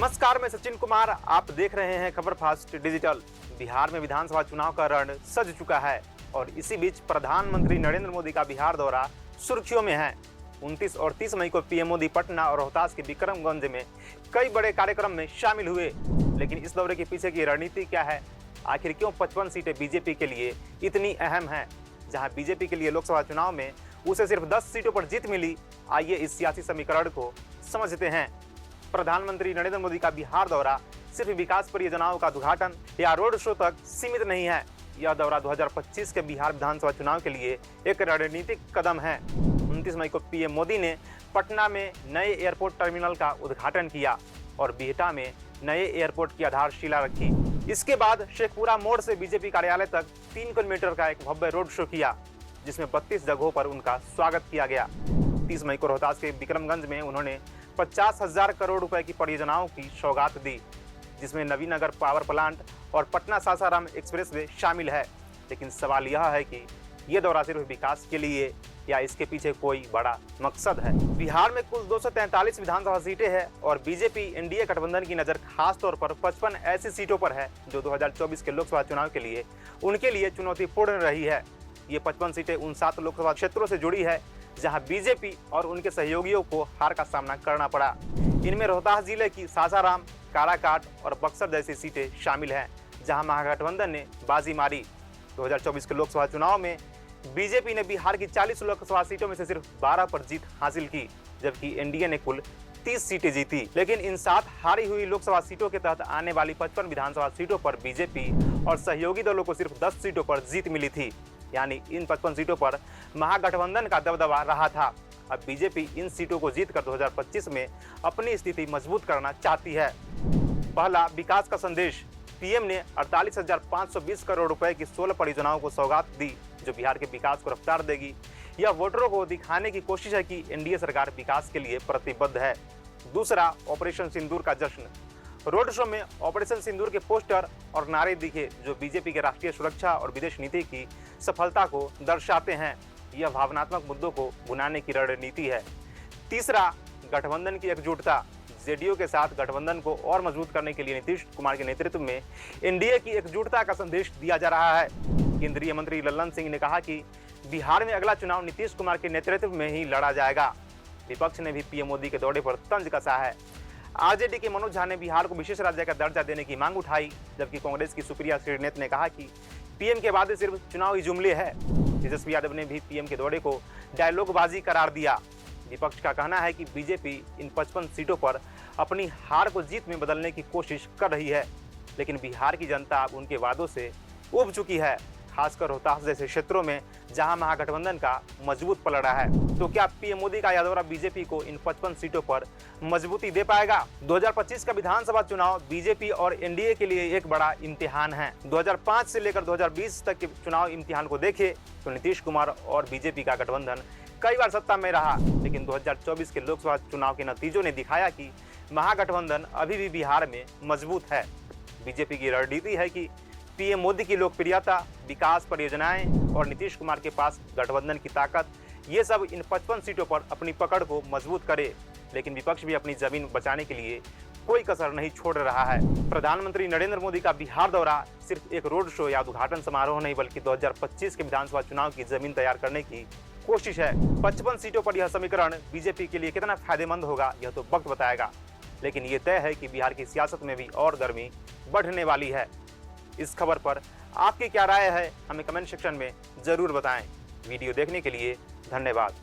नमस्कार, मैं सचिन कुमार। आप देख रहे हैं खबर फास्ट डिजिटल। बिहार में विधानसभा चुनाव का रण सज चुका है और इसी बीच प्रधानमंत्री नरेंद्र मोदी का बिहार दौरा सुर्खियों में है। 29 और 30 मई को पीएम मोदी पटना और रोहतास के विक्रमगंज में कई बड़े कार्यक्रम में शामिल हुए। लेकिन इस दौरे के पीछे की रणनीति क्या है? आखिर क्यों 55 सीटें बीजेपी के लिए इतनी अहम हैं? जहां बीजेपी के लिए लोकसभा चुनाव में उसे सिर्फ 10 सीटों पर जीत मिली। आइए इस सियासी समीकरण को समझते हैं। प्रधानमंत्री नरेंद्र मोदी का बिहार दौरा सिर्फ विकास परियोजनाओं का उद्घाटन या रोड शो तक सीमित नहीं है। यह दौरा 2025 के बिहार विधानसभा चुनाव के लिए एक रणनीतिक कदम है। 29 मई को पीएम मोदी ने पटना में नए एयरपोर्ट टर्मिनल का उद्घाटन किया और बिहटा में नए एयरपोर्ट की आधारशिला रखी। इसके बाद शेखपुरा मोड़ से बीजेपी कार्यालय तक 3 किलोमीटर का एक भव्य रोड शो किया, जिसमें 32 जगहों पर उनका स्वागत किया गया। 30 मई को रोहतास के विक्रमगंज में उन्होंने 50,000 करोड़ रुपए की परियोजनाओं की सौगात दी, जिसमें नवीनगर पावर प्लांट और पटना सासाराम एक्सप्रेसवे शामिल है। लेकिन सवाल यह है कि ये दौरा सिर्फ विकास के लिए या इसके पीछे कोई बड़ा मकसद है? बिहार में कुल 243 विधानसभा सीटें हैं और बीजेपी एनडीए गठबंधन की नजर खास तौर पर 55 ऐसी सीटों पर है जो 2024 के लोकसभा चुनाव के लिए उनके लिए चुनौतीपूर्ण रही है। ये 55 सीटें उन 7 लोकसभा क्षेत्रों से जुड़ी है जहां बीजेपी और उनके सहयोगियों को हार का सामना करना पड़ा। इनमें रोहतास जिले की सासाराम, काराकाट और बक्सर जैसी सीटें शामिल हैं, जहां महागठबंधन ने बाजी मारी। 2024 के लोकसभा चुनाव में बीजेपी ने बिहार की 40 लोकसभा सीटों में से सिर्फ 12 पर जीत हासिल की, जबकि एनडीए ने कुल 30 सीटें जीती। लेकिन इन 7 हारी हुई लोकसभा सीटों के तहत आने वाली 55 विधानसभा सीटों पर बीजेपी और सहयोगी दलों को सिर्फ 10 सीटों पर जीत मिली थी। यानी इन 55 सीटों पर महागठबंधन का दबदबा रहा था। अब बीजेपी इन सीटों को जीतकर 2025 में अपनी स्थिति मजबूत करना चाहती है। पहला, विकास का संदेश। पीएम ने 48,520 करोड़ रुपए की 16 परियोजनाओं को सौगात दी, जो बिहार के विकास को रफ्तार देगी। यह वोटरों को दिखाने की कोशिश है कि एनडीए सरकार विकास के लिए प्रतिबद्ध है। दूसरा, ऑपरेशन सिंदूर का जश्न। रोड शो में ऑपरेशन सिंदूर के पोस्टर और नारे दिखे, जो बीजेपी के राष्ट्रीय सुरक्षा और विदेश नीति की सफलता को दर्शाते हैं। यह भावनात्मक मुद्दों को भुनाने की रणनीति है। तीसरा, गठबंधन की एकजुटता। जेडीयू के साथ गठबंधन को और मजबूत करने के लिए नीतीश कुमार के नेतृत्व में एनडीए की एकजुटता का संदेश दिया जा रहा है। केंद्रीय मंत्री लल्लन सिंह ने कहा कि बिहार में अगला चुनाव नीतीश कुमार के नेतृत्व में ही लड़ा जाएगा। विपक्ष ने भी पीएम मोदी के दौरे पर तंज कसा है। आरजेडी के मनोज झा ने बिहार को विशेष राज्य का दर्जा देने की मांग उठाई, जबकि कांग्रेस की सुप्रिया श्रीनेत ने कहा कि पीएम के वादे सिर्फ चुनावी जुमले है। तेजस्वी यादव ने भी पीएम के दौरे को डायलॉगबाजी करार दिया। विपक्ष का कहना है कि बीजेपी इन 55 सीटों पर अपनी हार को जीत में बदलने की कोशिश कर रही है, लेकिन बिहार की जनता अब उनके वादों से उब चुकी है, खासकर रोहतास जैसे क्षेत्रों में जहां महागठबंधन का मजबूत पलड़ा है। तो क्या पीएम मोदी का यह दौरा बीजेपी को इन 55 सीटों पर मजबूती दे पाएगा? 2025 का विधानसभा चुनाव बीजेपी और एनडीए के लिए एक बड़ा इम्तिहान है। 2005 से लेकर 2020 तक के चुनाव इम्तिहान को देखें तो नीतीश कुमार और बीजेपी का गठबंधन कई बार सत्ता में रहा, लेकिन 2024 के लोकसभा चुनाव के नतीजों ने दिखाया कि महागठबंधन अभी भी बिहार में मजबूत है। बीजेपी की रणनीति है कि पीएम मोदी की लोकप्रियता, विकास परियोजनाएं और नीतीश कुमार के पास गठबंधन की ताकत, ये सब इन 55 सीटों पर अपनी पकड़ को मजबूत करे। लेकिन विपक्ष भी अपनी जमीन बचाने के लिए कोई कसर नहीं छोड़ रहा है। प्रधानमंत्री नरेंद्र मोदी का बिहार दौरा सिर्फ एक रोड शो या उद्घाटन समारोह नहीं, बल्कि 2025 के विधानसभा चुनाव की जमीन तैयार करने की कोशिश है। 55 सीटों पर यह समीकरण बीजेपी के लिए कितना फायदेमंद होगा, यह तो वक्त बताएगा। लेकिन ये तय है कि बिहार की सियासत में भी और गर्मी बढ़ने वाली है। इस खबर पर आपकी क्या राय है, हमें कमेंट सेक्शन में जरूर बताएं। वीडियो देखने के लिए धन्यवाद।